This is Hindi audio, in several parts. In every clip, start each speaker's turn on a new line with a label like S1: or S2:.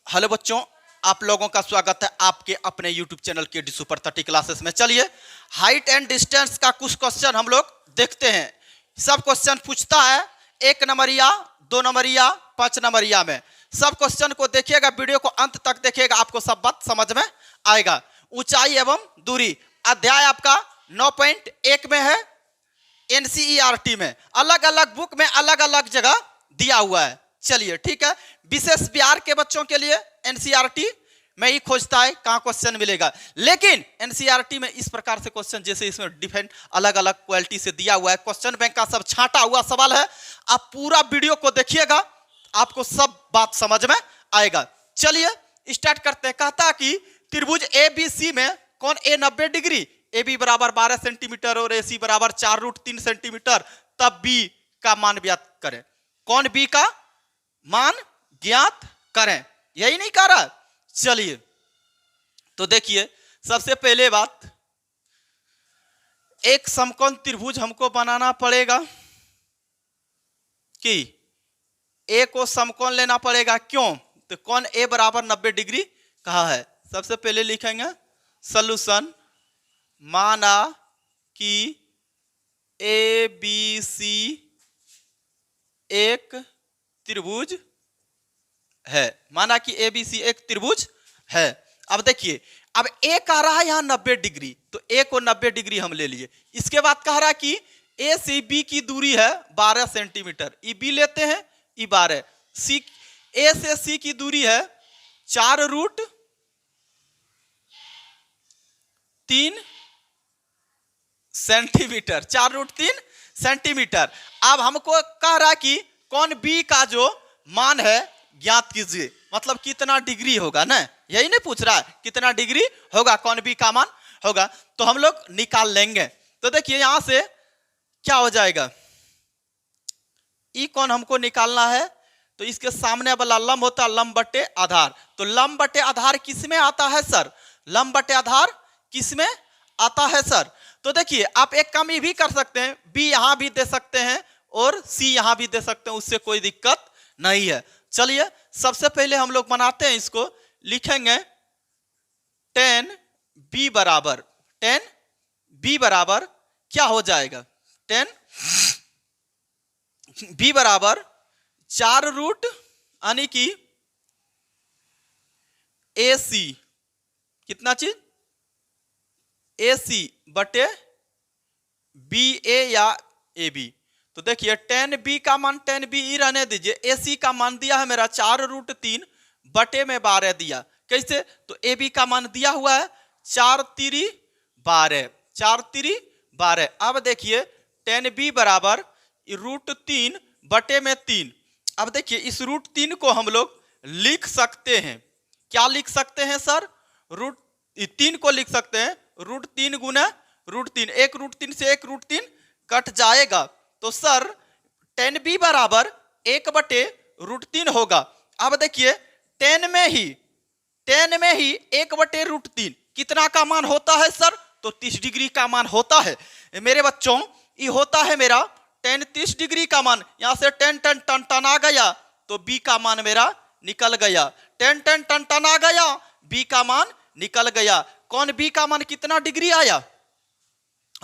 S1: हेलो बच्चों, आप लोगों का स्वागत है आपके अपने YouTube चैनल के डी सुपर 30 क्लासेस में। चलिए, हाइट एंड डिस्टेंस का कुछ क्वेश्चन हम लोग देखते हैं। सब क्वेश्चन पूछता है 1 नंबरिया, 2 नंबरिया, 5 नंबरिया में। सब क्वेश्चन को देखिएगा, वीडियो को अंत तक देखिएगा, आपको सब बात समझ में आएगा। ऊंचाई एवं दूरी अध्याय आपका 9.1 में है। NCERT में अलग अलग बुक में अलग अलग जगह दिया हुआ है। चलिए ठीक है, विशेष बिहार के बच्चों के लिए NCERT में ही खोजता है कहाँ क्वेश्चन मिलेगा। लेकिन NCERT में इस प्रकार से क्वेश्चन, जैसे इसमें डिफरेंट अलग अलग क्वालिटी से दिया हुआ है, क्वेश्चन बैंक का सब छांटा हुआ सवाल है। आप पूरा वीडियो को देखिएगा, आपको सब बात समझ में आएगा। चलिए स्टार्ट करते हैं। कहता है कि त्रिभुज ABC में कौन A 90 डिग्री, AB बराबर 12 सेंटीमीटर और AC बराबर 4√3 सेंटीमीटर, तब B का मान ज्ञात करें। कौन B का मान ज्ञात करें, यही नहीं कह रहा। चलिए तो देखिए, सबसे पहले बात, एक समकोण त्रिभुज हमको बनाना पड़ेगा कि A को समकोण लेना पड़ेगा। क्यों? तो कौन A बराबर 90 डिग्री कहा है। सबसे पहले लिखेंगे सॉल्यूशन, माना कि ABC एक त्रिभुज है। माना कि ABC एक त्रिभुज है। अब देखिए, अब A कह रहा है यहां 90 डिग्री, तो A को 90 डिग्री हम ले लिए। इसके बाद कह रहा है कि A से B की दूरी है 12 सेंटीमीटर, ई B लेते हैं, ई 12। A से C की दूरी है 4√3 सेंटीमीटर, 4√3 सेंटीमीटर। अब हमको कह रहा है कि कौन B का जो मान है ज्ञात कीजिए, मतलब कितना डिग्री होगा ना, यही नहीं पूछ रहा है कितना डिग्री होगा, कौन B का मान होगा, तो हम लोग निकाल लेंगे। तो देखिए यहां से क्या हो जाएगा, ई कौन हमको निकालना है, तो इसके सामने वाला लंब होता है लंब बटे आधार। तो लंब बटे आधार किस में आता है सर, लंब बटे आधार किस में आता है सर। तो देखिए, आप एक काम ये भी कर सकते हैं, B यहां भी दे सकते हैं और C यहां भी दे सकते हैं, उससे कोई दिक्कत नहीं है। चलिए सबसे पहले हम लोग बनाते हैं, इसको लिखेंगे 10B बराबर क्या हो जाएगा, 10B बराबर 4 यानी कि AC कितना चीज, AC बटे BA या AB। तो देखिए 10B का मान 10B ही रहने दीजिए। AC का मान दिया है मेरा 4√3 बटे में 12 दिया। कैसे, तो AB का मान दिया हुआ है 4×3 12, 4×3 12। अब देखिए 10B बराबर √3 बटे में 3। अब देखिए इस √3 को हम लोग लिख सकते हैं, क्या लिख सकते हैं सर, √3 को लिख सकते हैं √3 गुना √3, एक √3 से एक √3 कट जाएगा, तो सर 10B बराबर 1/√3 होगा। अब देखिए 10 में ही 1/√3 कितना का मान होता है सर, तो 30 डिग्री का मान होता है मेरे बच्चों। ये होता है मेरा 10 30 डिग्री का मान। यहां से 10 टन आ गया, तो B का मान मेरा निकल गया। 10 टन आ गया, B का मान निकल गया। कौन B का मान कितना डिग्री आया,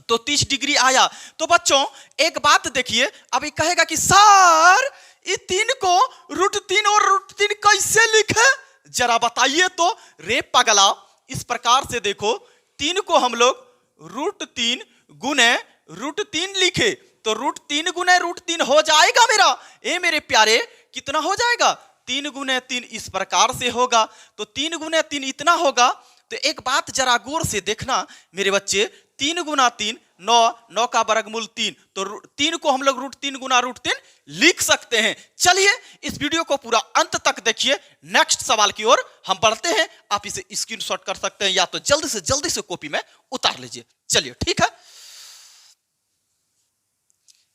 S1: तो 30 डिग्री आया। तो बच्चों एक बात देखिए, अभी कहेगा कि सर ये 3 को √3 और √3 कैसे लिखे, जरा बताइए तो। रे पगला, इस प्रकार से देखो, 3 को हम लोग √3 गुने √3 लिखे, तो √3 गुने √3 हो जाएगा मेरा, ए मेरे प्यारे कितना हो जाएगा, 3 गुने 3 इस प्रकार से होगा। तो 3 गुने 3 इतना होगा। तो एक बात जरा गौर से देखना मेरे बच्चे, 3 गुना 3 9, 9 का वर्गमूल 3, तो 3 को हम लोग √3 गुना √3 लिख सकते हैं। चलिए इस वीडियो को पूरा अंत तक देखिए, नेक्स्ट सवाल की ओर हम बढ़ते हैं। आप इसे स्क्रीनशॉट कर सकते हैं या तो जल्दी से कॉपी में उतार लीजिए। चलिए ठीक है,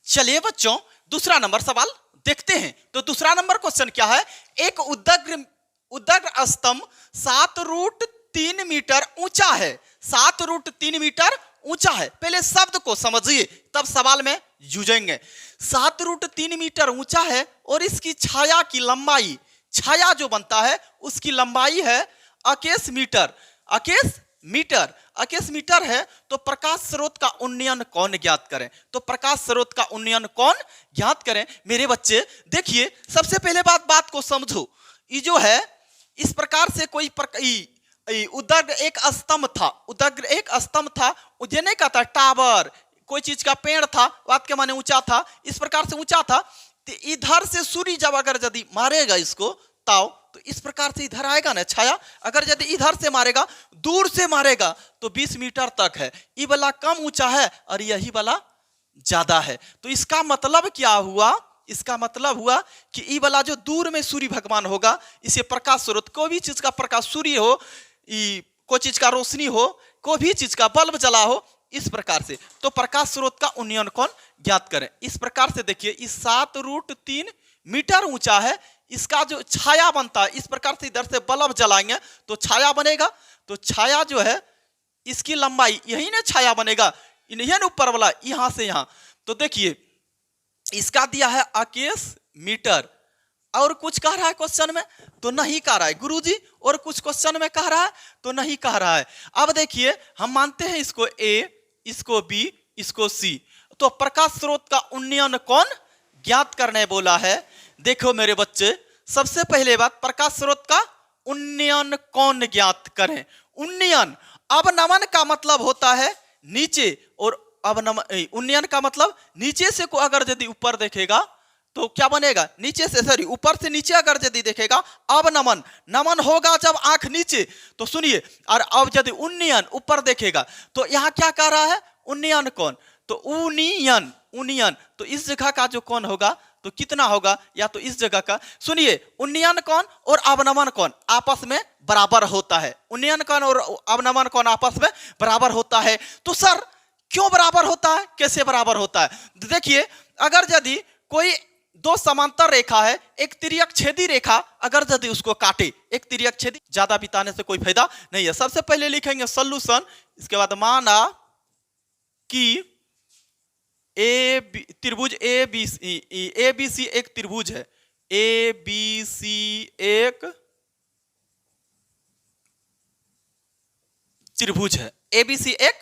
S1: चलिए बच्चों दूसरा नंबर सवाल देखते हैं। तो दूसरा नंबर क्वेश्चन क्या है, एक उदग्र स्तंभ 7√3 मीटर ऊंचा है, 7√3 मीटर ऊंचा है। पहले शब्द को समझिए तब सवाल में जूझेंगे। 7√3 मीटर ऊंचा है और इसकी छाया की लंबाई छाया जो बनता है उसकी लंबाई है Akesh metre. Akesh metre, Akesh metre है। तो प्रकाश स्रोत का उन्नयन कोण ज्ञात करें। तो प्रकाश स्रोत का उन्नयन कोण ज्ञात करें। मेरे बच्चे देखिए, सबसे पहले बात को समझो। ये जो है इस प्रकार से कोई उदग्र एक स्तंभ था, उदग्र एक स्तंभ था, ये नहीं कहता टावर, कोई चीज का पेड़ था, बात के माने ऊंचा था, इस प्रकार से ऊंचा था। तो इधर से सूर्य जब अगर यदि मारेगा इसको ताव, तो इस प्रकार से इधर आएगा ना छाया। अगर यदि इधर से मारेगा, दूर से मारेगा, तो 20 मीटर तक है। ये वाला कम ऊंचा है और यही वाला ज्यादा है। तो इसका मतलब क्या हुआ? इसका मतलब हुआ कि ये वाला जो दूर में सूर्य भगवान होगा, इसे प्रकाश स्रोत, कोई भी चीज का प्रकाश, सूर्य हो, कोई चीज का रोशनी हो, कोई भी चीज का बल्ब जला हो, इस प्रकार से। तो प्रकाश स्रोत का उन्नयन कोण ज्ञात करें। इस प्रकार से देखिए, इस 7√3 मीटर ऊंचा है। इसका जो छाया बनता है, इस प्रकार से इधर से बल्ब जलाएंगे तो छाया बनेगा। तो छाया जो है इसकी लंबाई, यही ना छाया बनेगा, इन्हें ऊपर वाला यहां से यहां। तो देखिए इसका दिया है अकेश मीटर। और कुछ कह रहा है क्वेश्चन में तो नहीं कह रहा है गुरुजी, और कुछ क्वेश्चन में कह रहा है तो नहीं कह रहा है। अब देखिए, हम मानते हैं इसको ए, इसको बी, इसको सी। तो प्रकाश स्रोत का उन्नयन कोण ज्ञात करने बोला है। देखो मेरे बच्चे, सबसे पहले बात, प्रकाश स्रोत का उन्नयन कोण ज्ञात करें। उन्नयन, अवनमन का मतलब होता है नीचे, और उन्नयन का मतलब नीचे से को अगर यदि ऊपर देखेगा तो क्या बनेगा? नीचे से, सॉरी, ऊपर से नीचे अगर यदि देखेगा, अवनमन, नमन होगा जब आंख नीचे। तो सुनिए, और अब यदि उन्नयन ऊपर देखेगा तो यहां क्या कह रहा है? उन्नयन कोण। तो उन्नयन, उन्नयन, तो इस जगह का जो कोण होगा तो कितना होगा? या तो इस जगह का, सुनिए, उन्नयन कोण और अवनमन कोण आपस में बराबर होता है। उन्नयन कोण और अवनमन कोण आपस में बराबर होता है। तो सर क्यों बराबर होता है, कैसे बराबर होता है? देखिए, अगर यदि कोई दो समांतर रेखा है, एक तिर्यक छेदी रेखा, अगर यदि उसको काटे, एक तिर्यक छेदी, ज्यादा बिताने से कोई फायदा नहीं है। सबसे पहले लिखेंगे सॉल्यूशन, इसके बाद माना कि त्रिभुज ए बी सी एक त्रिभुज है। ए बी सी एक त्रिभुज है। ए बी सी एक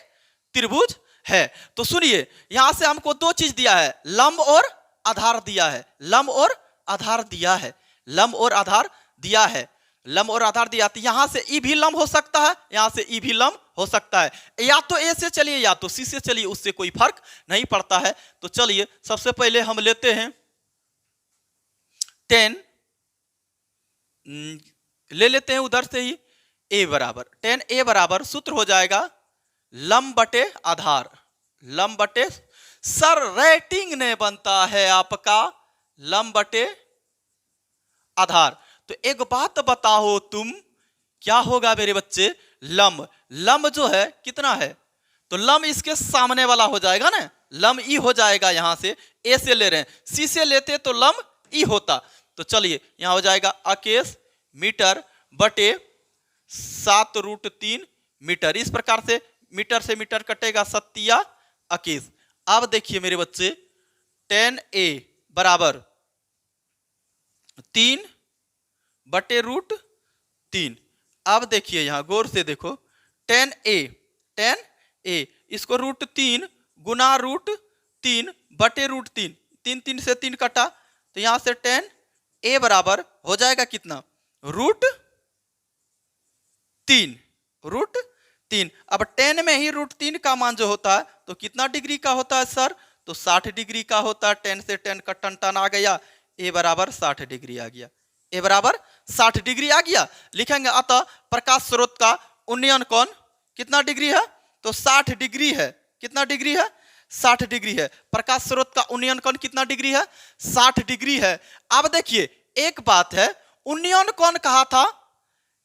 S1: त्रिभुज है। तो सुनिए, यहां से हमको दो चीज दिया है, लंब और आधार दिया है। लंब और आधार दिया है। लंब और आधार दिया है। लंब और आधार दिया। तो यहां से ई भी लंब हो सकता है, यहां से ई भी लंब हो सकता है। या तो ए से चलिए या तो सी से चलिए, उससे कोई फर्क नहीं पड़ता है। तो चलिए सबसे पहले हम लेते हैं 10, ले लेते हैं उधर से ही, ए बराबर 10, ए बराबर सूत्र हो जाएगा लंब बटे आधार। लंब बटे, सर रेटिंग ने बनता है आपका लंब बटे आधार। तो एक बात बताओ तुम, क्या होगा मेरे बच्चे? लंब, लंब जो है कितना है? तो लंब इसके सामने वाला हो जाएगा ना, लंब ई हो जाएगा। यहां से ए से ले रहे हैं, सी से लेते तो लंब ई होता। तो चलिए यहां हो जाएगा अकेश मीटर बटे 7√3 मीटर। इस प्रकार से मीटर से मीटर कटेगा, सत्या अकेश। अब देखिए मेरे बच्चे, 10a बराबर 3 बटे √3। अब देखिए यहां गौर से देखो, 10a, इसको √3 गुना √3 बटे √3, 3 से 3 कटा, तो यहां से 10a बराबर हो जाएगा कितना? √3। अब 10 में ही √3 का मान जो होता है तो कितना डिग्री का होता है सर? तो 60 डिग्री का होता है। 10 से 10 का टन आ गया, ए बराबर 60 डिग्री आ गया। ए बराबर 60 डिग्री आ गया। लिखेंगे अतः प्रकाश स्रोत का उन्नयन कोण कितना डिग्री है? तो 60 डिग्री है। कितना डिग्री है? 60 डिग्री है। प्रकाश स्रोत का उन्नयन कोण कितना डिग्री है? 60 डिग्री है। अब देखिए एक बात है, उन्नयन कोण कहा था,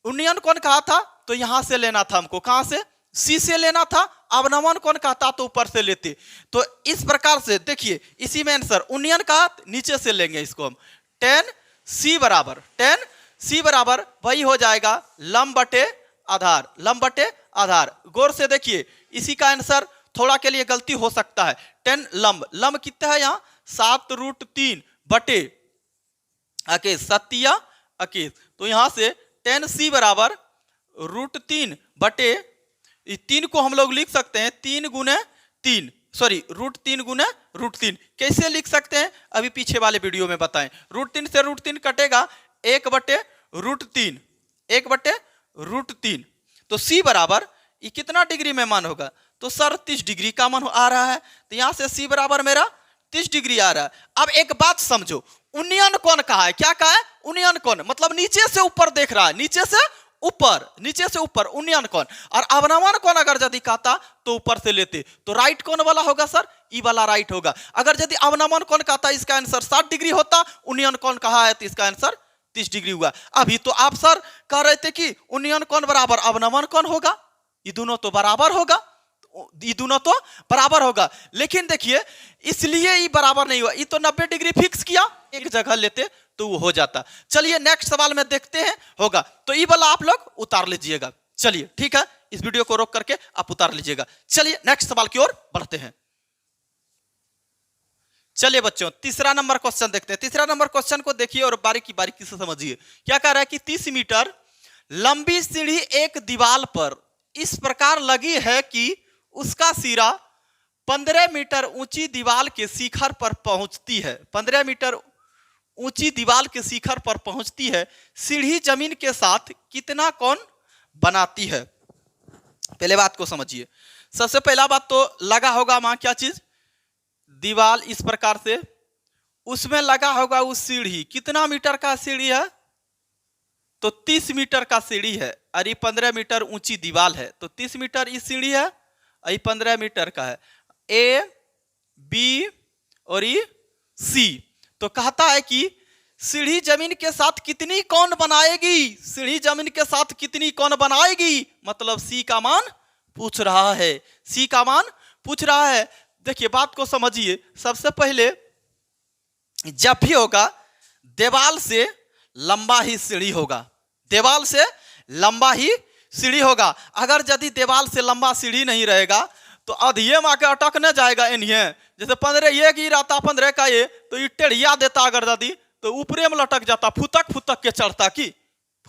S1: उन्नयन कोण कहा था तो यहां से लेना था हमको, कहां से? सी से लेना था। अवनमन कोण कहता तो ऊपर से लेते। तो इस प्रकार से देखिए, इसी में आंसर उन्नयन का नीचे से लेंगे इसको हम। 10c बराबर, 10c बराबर वही हो जाएगा लंब बटे आधार। लंब बटे आधार, गौर से देखिए, इसी का आंसर थोड़ा के लिए गलती हो सकता है। 10 लंब, लंब कितना है यहाँ? 7√3 बटे आके सत्या 21। तो यहाँ से tan c बराबर √3 बटे 3 को हम लोग लिख सकते हैं 3 गुने 3, सॉरी √3 गुने √3। कैसे लिख सकते हैं अभी पीछे वाले वीडियो में बताएं। √3 से √3 कटेगा 1 बटे √3, 1 बटे √3। तो c बराबर ये कितना डिग्री में मान होगा, तो सर 30 डिग्री का मान आ रहा है। तो यहाँ से c बराबर मेरा 30 डिग्री आ रहा है। अब एक बात समझो, उन्नयन कोण कहा है, क्या कहा है, उन्नयन कोण, मतलब नीचे से ऊपर देख रहा है, नीचे से ऊपर उन्नयन कोण। और अवनमन कोण अगर यदि कहता तो ऊपर से लेते, तो राइट कौन वाला होगा सर, ई वाला राइट होगा। अगर यदि अवनमन कोण कहता इसका आंसर 60 डिग्री होता, उन्नयन कोण कहा है तो इसका आंसर 30 डिग्री हुआ। अभी तो आप सर कह रहे थे कि उन्नयन कोण बराबर अवनमन कोण होगा, ये दोनों तो बराबर होगा, ये दोनों तो बराबर होगा। लेकिन देखिए इसलिए ये बराबर नहीं हुआ, ये तो 90 डिग्री फिक्स किया, एक जगह लेते तो वो हो जाता। चलिए नेक्स्ट सवाल में देखते हैं होगा, तो ये वाला आप लोग उतार लीजिएगा। चलिए ठीक है, इस वीडियो को रोक करके आप उतार लीजिएगा। चलिए नेक्स्ट सवाल की ओर बढ़ते हैं। चलिए बच्चों तीसरा नंबर क्वेश्चन देखते हैं। तीसरा नंबर क्वेश्चन को देखिए और बारीकी बारीकी से समझिए। क्या कह रहा है कि 30 मीटर लंबी सीढ़ी एक दीवार पर इस प्रकार लगी है कि उसका सिरा 15 मीटर ऊंची दीवार के शिखर पर पहुंचती है। 15 मीटर ऊंची दीवार के शिखर पर पहुंचती है। सीढ़ी जमीन के साथ कितना कोण बनाती है। पहले बात को समझिए। सबसे पहला बात तो लगा होगा वहां क्या चीज, दीवार इस प्रकार से, उसमें लगा होगा उस सीढ़ी, कितना मीटर का सीढ़ी है, तो 30 मीटर का सीढ़ी है। और ये 15 मीटर ऊंची दीवार है, तो 30 मीटर इस सीढ़ी है, ये 15 मीटर का है। ए बी और ये सी। तो कहता है कि सीढ़ी जमीन के साथ कितनी कोण बनाएगी, सीढ़ी जमीन के साथ कितनी कोण बनाएगी, मतलब सी का मान पूछ रहा है, सी का मान पूछ रहा है। देखिए बात को समझिए। सबसे पहले जब भी होगा दीवार से लंबा ही सीढ़ी होगा, दीवार से लंबा ही सीढ़ी होगा। अगर यदि दीवार से लंबा सीढ़ी नहीं रहेगा तो अधीए में आके अटक न जाएगा इन्हें। जैसे 15 ये गिराता 15 का ये, तो ये टेढ़िया देता अगर यदि, तो ऊपरे में लटक जाता, फुतक फुतक के चढ़ता, की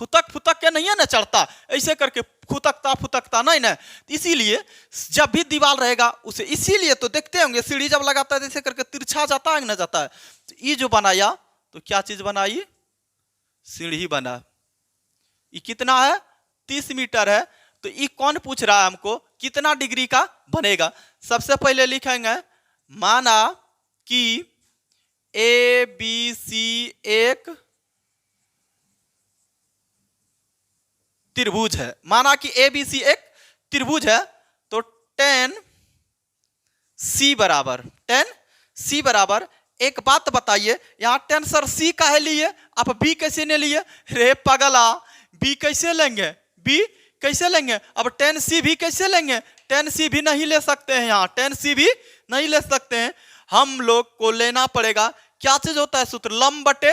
S1: फुतक फुतक के नहीं है ना चढ़ता, ऐसे करके फुतकता फुतकता नहीं ना। इसीलिए जब भी दीवार रहेगा उसे, इसीलिए तो देखते होंगे सीढ़ी जब लगाता है ऐसे करके तिरछा जाता है ना जाता है। तो ये जो बनाया तो क्या चीज बनाई, सीढ़ी बना। ये कितना है, 30 मीटर है। तो ये कौन पूछ रहा है हमको कितना डिग्री का बनेगा। सबसे पहले लिखेंगे माना कि ए बी सी एक त्रिभुज है, माना कि ए बी सी एक त्रिभुज है। तो tan c बराबर एक बात बताइए, यहाँ tan सर c का है लिए, आप b कैसे नहीं लिए, रे पगला, b कैसे लेंगे, b कैसे लेंगे, अब tan c भी कैसे लेंगे, tan c भी नहीं ले सकते हैं, यहाँ tan c भी नहीं ले सकते हैं। हम लोग को लेना पड़ेगा क्या चीज होता है सूत्र, लंब बटे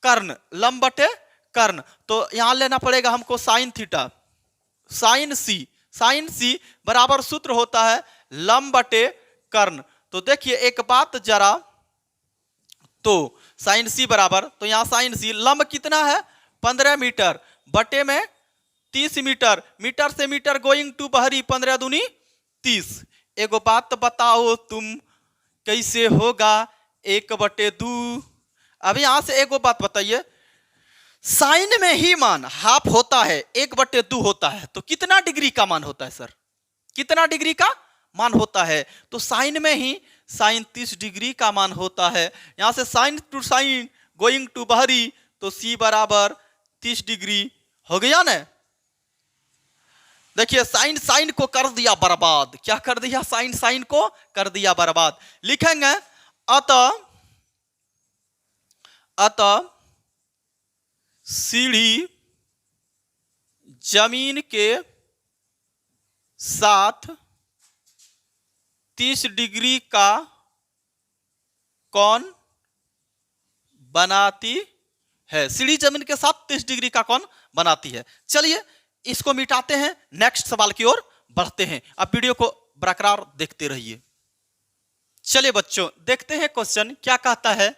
S1: कर्ण, लंब बटे कर्ण। तो यहां लेना पड़ेगा हमको साइन थीटा, साइन सी बराबर सूत्र होता है लंब बटे कर्ण। तो देखिए एक बात जरा, तो साइन सी बराबर, तो यहां साइन सी लंब कितना है 15 मीटर बटे में 30 मीटर, मीटर से मीटर गोइंग टू बहरी 15 दूनी 30। एगो बात बताओ तुम कैसे होगा 1/2। अब यहां से एगो बात बताइए, साइन में ही मान हाफ होता है, 1/2 होता है, तो कितना डिग्री का मान होता है सर, कितना डिग्री का मान होता है। तो साइन में ही साइन 30 डिग्री का मान होता है। यहां से sign to sign going to बहरी, तो सी बराबर 30 डिग्री हो गया ना। देखिए साइन साइन को कर दिया बर्बाद, क्या कर दिया, साइन साइन को कर दिया बर्बाद। लिखेंगे अतः सीढ़ी जमीन के साथ 30 डिग्री का कोण बनाती है, सीढ़ी जमीन के साथ 30 डिग्री का कोण बनाती है। चलिए इसको मिटाते हैं, नेक्स्ट सवाल की ओर बढ़ते हैं। आप वीडियो को बरकरार देखते रहिए। चलिए बच्चों देखते हैं क्वेश्चन क्या कहता है।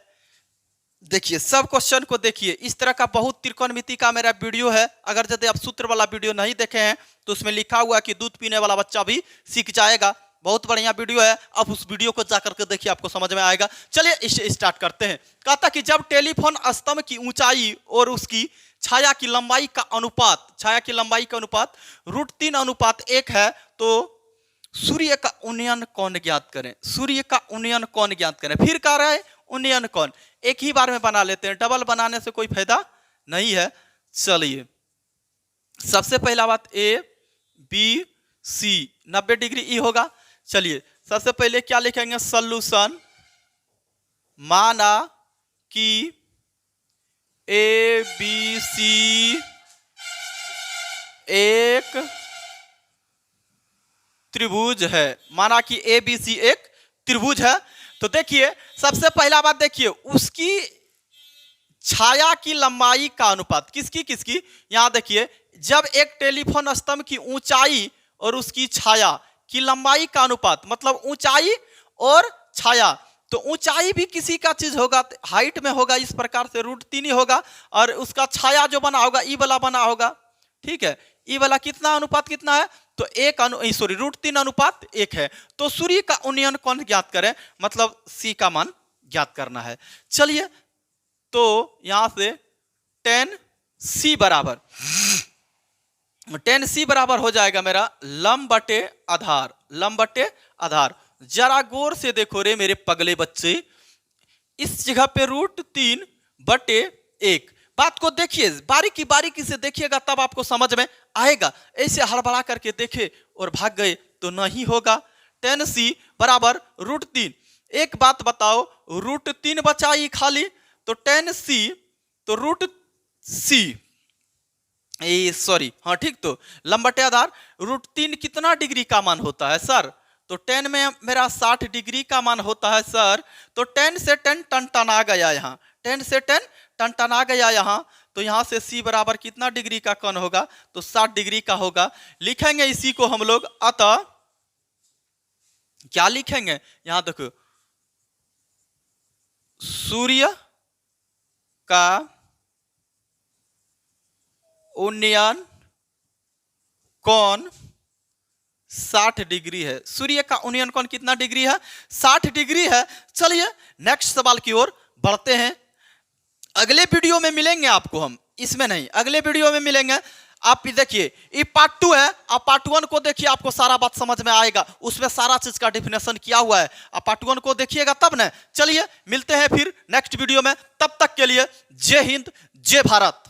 S1: देखिए सब क्वेश्चन को देखिए, इस तरह का बहुत त्रिकोणमिति का मेरा वीडियो है। अगर यदि आप सूत्र वाला वीडियो नहीं देखे हैं तो उसमें लिखा हुआ है कि दूध पीने वाला बच्चा भी सीख जाएगा। बहुत बढ़िया वीडियो है, अब उस वीडियो को जाकर के देखिए, आपको समझ में आएगा। चलिए इसे स्टार्ट करते हैं। कहता कि जब टेलीफोन स्तंभ की ऊंचाई और उसकी छाया की लंबाई का अनुपात, छाया की लंबाई का अनुपात √3:1 है, तो सूर्य का उन्नयन कोण ज्ञात करें। सूर्य का उन्नयन कोण ज्ञात करें। फिर कह रहा है उन्नयन कोण, एक ही बार में बना लेते हैं, डबल बनाने से कोई फायदा नहीं है। चलिए सबसे पहला बात ABC 90 डिग्री ई होगा। चलिए सबसे पहले क्या लिखेंगे, सॉल्यूशन माना कि ABC एक त्रिभुज है। माना कि ABC एक त्रिभुज है, तो देखिए सबसे पहला बात देखिए, उसकी छाया की लंबाई का अनुपात, किसकी किसकी, यहां देखिए जब एक टेलीफोन स्तंभ की ऊंचाई और उसकी छाया की लंबाई का अनुपात, मतलब ऊंचाई और छाया, तो ऊंचाई भी किसी का चीज होगा, हाइट में होगा, इस प्रकार से √3 ही होगा, और उसका छाया जो बना होगा ई वाला बना होगा। ठीक है, ई वाला कितना अनुपात कितना है, तो √3:1 है। तो सूर्य का उन्नयन कोण ज्ञात करें, मतलब C का मान ज्ञात करना है। चलिए तो यहां से tan C बराबर, tan C बराबर हो जाएगा मेरा लंब बटे आधार, लंब बटे आधार। जरा गौर से देखो रे मेरे पगले बच्चे, इस जगह पे √3/1, बात को देखिए, बारीकी बारीकी से देखिएगा तब आपको समझ में आएगा। ऐसे हड़बड़ा करके देखे और भाग गए तो नहीं होगा। tan C बराबर √3। एक बात बताओ, √3 बचाई खाली, तो tan C तो √C, सॉरी हाँ ठीक, तो लंब बटे आधार √3 कितना डिग्री का मान होता है सर, तो tan में मेरा 60 डिग्री का मान होता है सर। तो tan से tan टन आ गया, यहाँ tan से tan टन आ गया यहाँ, तो यहाँ से C बराबर कितना डिग्री का कोण होगा, तो 60 डिग्री का होगा। लिखेंगे इसी को हम लोग, अतः क्या लिखेंगे, यहां देखो सूर्य का उन्नयन कोण 60 डिग्री है। सूर्य का उन्नयन कोण कितना डिग्री है, 60 डिग्री है। चलिए नेक्स्ट सवाल की ओर बढ़ते हैं। अगले वीडियो में मिलेंगे आपको हम, इसमें नहीं, अगले वीडियो में मिलेंगे। आप देखिए ये पार्ट 2 है, आप पार्ट 1 को देखिए, आपको सारा बात समझ में आएगा, उसमें सारा चीज का डेफिनेशन किया हुआ है। आप पार्ट 1 को देखिएगा तब ना। चलिए मिलते हैं फिर नेक्स्ट वीडियो में, तब तक के लिए जय हिंद जय भारत।